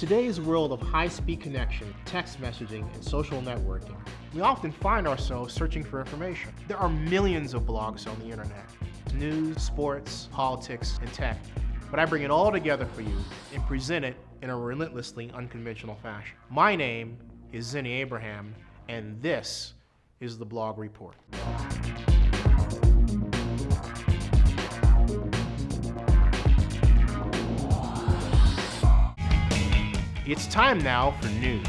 today's world of high-speed connection, text messaging, and social networking, we often find ourselves searching for information. There are millions of blogs on the internet. News, sports, politics, and tech. But I bring it all together for you and present it in a relentlessly unconventional fashion. My name is Zenny Abraham, and this is the Blog Report. It's time now for news.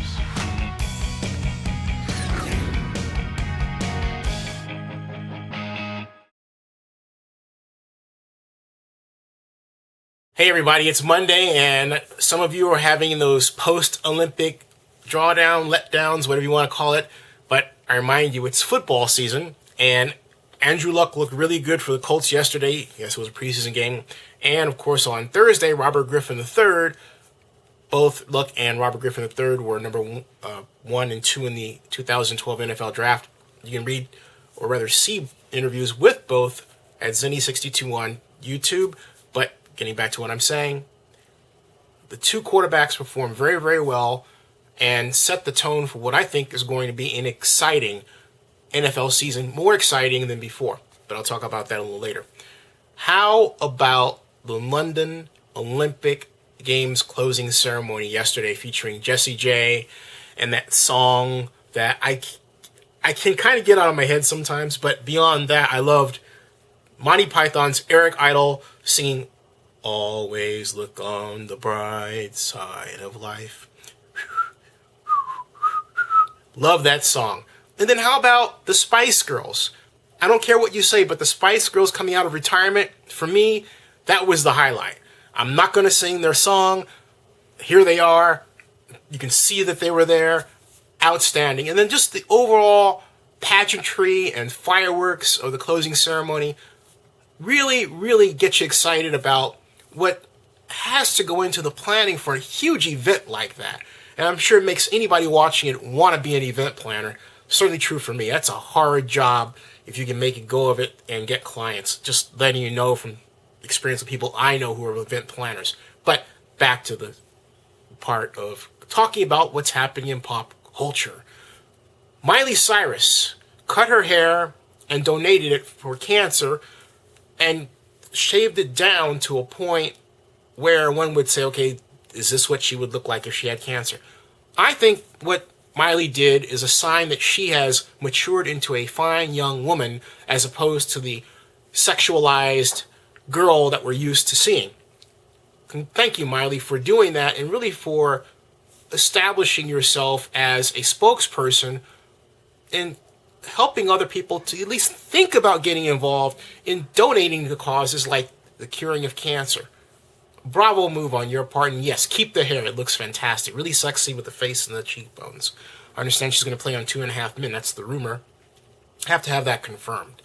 Hey everybody, it's Monday, and some of you are having those post-Olympic drawdown, letdowns, whatever you want to call it. But I remind you, it's football season, and Andrew Luck looked really good for the Colts yesterday. Yes, it was a preseason game. And of course, on Thursday, Robert Griffin III, both Luck and Robert Griffin III were number 1 and 2 in the 2012 NFL Draft. You can read, or rather see, interviews with both at Zenny62 on YouTube. But getting back to what I'm saying, the two quarterbacks performed very, very well and set the tone for what I think is going to be an exciting NFL season, more exciting than before. But I'll talk about that a little later. How about the London Olympic Games closing ceremony yesterday featuring Jessie J and that song that I can kind of get out of my head sometimes, but beyond that, I loved Monty Python's Eric Idle singing "Always Look on the Bright Side of Life." Love that song. And then how about the Spice Girls? I don't care what you say, but the Spice Girls coming out of retirement, for me, that was the highlight. I'm not going to sing their song. Here they are. You can see that they were there. Outstanding. And then just the overall pageantry and fireworks of the closing ceremony really, really get you excited about what has to go into the planning for a huge event like that. And I'm sure it makes anybody watching it want to be an event planner. Certainly true for me. That's a hard job if you can make a go of it and get clients. Just letting you know from experience of people I know who are event planners. But back to the part of talking about what's happening in pop culture. Miley Cyrus cut her hair and donated it for cancer and shaved it down to a point where one would say, okay, is this what she would look like if she had cancer? I think what Miley did is a sign that she has matured into a fine young woman as opposed to the sexualized girl that we're used to seeing. And thank you, Miley, for doing that and really for establishing yourself as a spokesperson and helping other people to at least think about getting involved in donating to causes like the curing of cancer. Bravo move on your part, and yes, keep the hair. It looks fantastic. Really sexy with the face and the cheekbones. I understand she's going to play on 2.5 Men. That's the rumor. Have to have that confirmed.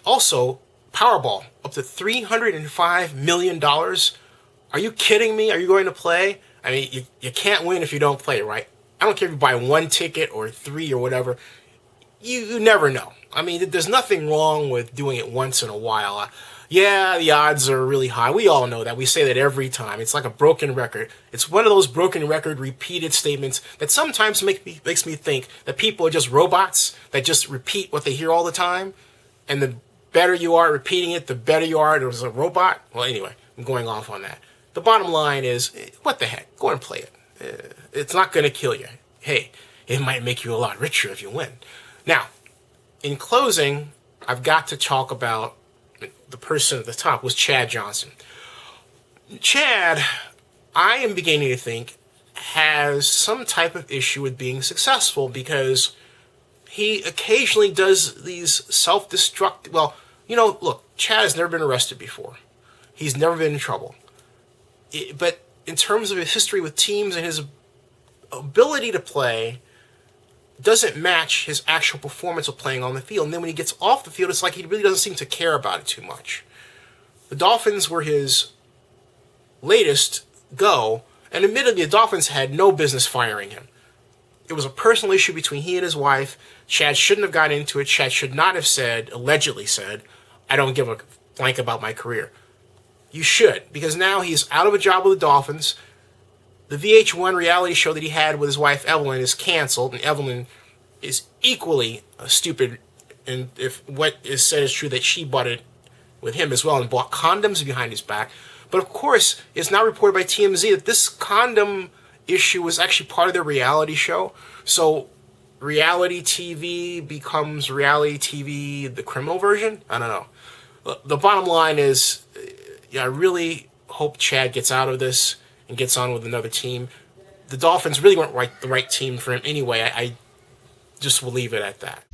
Also, Powerball, up to $305 million. Are you kidding me? Are you going to play? I mean, you can't win if you don't play, right? I don't care if you buy 1 ticket or 3 or whatever. You never know. I mean, there's nothing wrong with doing it once in a while. Yeah, the odds are really high. We all know that. We say that every time. It's like a broken record. It's one of those broken record repeated statements that sometimes makes me think that people are just robots that just repeat what they hear all the time. And the better you are at repeating it, the better you are as a robot. Well, anyway, I'm going off on that. The bottom line is, what the heck? Go and play it. It's not going to kill you. Hey, it might make you a lot richer if you win. Now, in closing, I've got to talk about the person at the top was Chad Johnson. Chad, I am beginning to think, has some type of issue with being successful because he occasionally does these self-destructive... Well, you know, look, Chad has never been arrested before. He's never been in trouble. But in terms of his history with teams and his ability to play doesn't match his actual performance of playing on the field. And then when he gets off the field, it's like he really doesn't seem to care about it too much. The Dolphins were his latest go, and admittedly, the Dolphins had no business firing him. It was a personal issue between he and his wife. Chad shouldn't have got into it. Chad should not have allegedly said, I don't give a blank about my career. You should, because now he's out of a job with the Dolphins. The VH1 reality show that he had with his wife Evelyn is canceled, and Evelyn is equally stupid, and if what is said is true, that she bought it with him as well and bought condoms behind his back. But of course, it's now reported by TMZ that this condom issue was actually part of their reality show. So reality TV becomes reality TV, the criminal version? I don't know. The bottom line is, I really hope Chad gets out of this and gets on with another team. The Dolphins really weren't the right team for him anyway. I just will leave it at that.